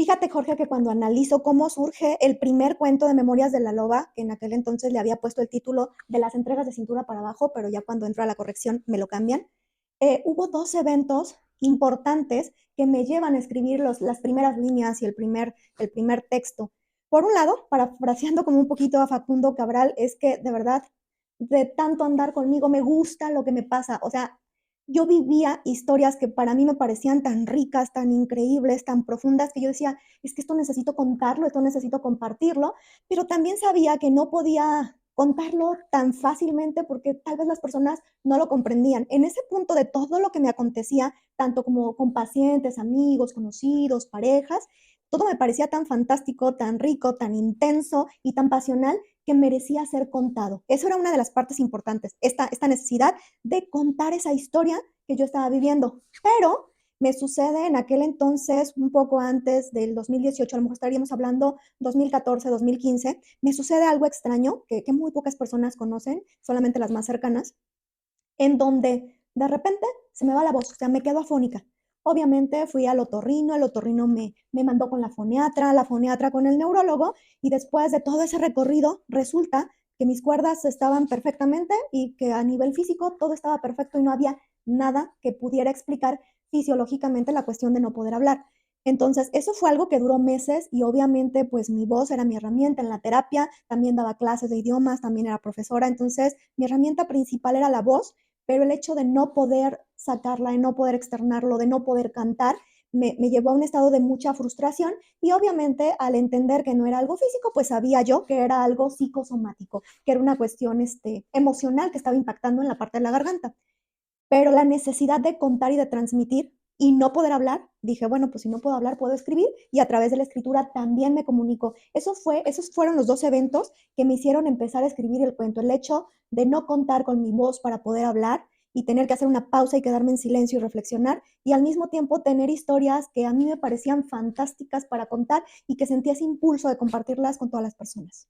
Fíjate, Jorge, que cuando analizo cómo surge el primer cuento de Memorias de la Loba, que en aquel entonces le había puesto el título de Las entregas de cintura para abajo, pero ya cuando entro a la corrección me lo cambian, hubo dos eventos importantes que me llevan a escribir las primeras líneas y el primer texto. Por un lado, parafraseando como un poquito a Facundo Cabral, es que de verdad, de tanto andar conmigo, me gusta lo que me pasa. O sea, yo vivía historias que para mí me parecían tan ricas, tan increíbles, tan profundas, que yo decía, es que esto necesito contarlo, esto necesito compartirlo, pero también sabía que no podía contarlo tan fácilmente porque tal vez las personas no lo comprendían. En ese punto de todo lo que me acontecía, tanto como con pacientes, amigos, conocidos, parejas, todo me parecía tan fantástico, tan rico, tan intenso y tan pasional que merecía ser contado. Eso era una de las partes importantes, esta necesidad de contar esa historia que yo estaba viviendo. Pero me sucede en aquel entonces, un poco antes del 2018, a lo mejor estaríamos hablando 2014, 2015, me sucede algo extraño que muy pocas personas conocen, solamente las más cercanas, en donde de repente se me va la voz, o sea, me quedo afónica. Obviamente fui al otorrino, el otorrino me mandó con la foniatra con el neurólogo, y después de todo ese recorrido resulta que mis cuerdas estaban perfectamente y que a nivel físico todo estaba perfecto y no había nada que pudiera explicar fisiológicamente la cuestión de no poder hablar. Entonces, eso fue algo que duró meses y obviamente pues mi voz era mi herramienta en la terapia, también daba clases de idiomas, también era profesora, entonces mi herramienta principal era la voz, pero el hecho de no poder sacarla, de no poder externarlo, de no poder cantar, me llevó a un estado de mucha frustración y obviamente al entender que no era algo físico, pues sabía yo que era algo psicosomático, que era una cuestión emocional que estaba impactando en la parte de la garganta. Pero la necesidad de contar y de transmitir y no poder hablar, dije, bueno, pues si no puedo hablar, puedo escribir y a través de la escritura también me comunico. Esos fueron los dos eventos que me hicieron empezar a escribir el cuento. El hecho de no contar con mi voz para poder hablar y tener que hacer una pausa y quedarme en silencio y reflexionar, y al mismo tiempo tener historias que a mí me parecían fantásticas para contar y que sentía ese impulso de compartirlas con todas las personas.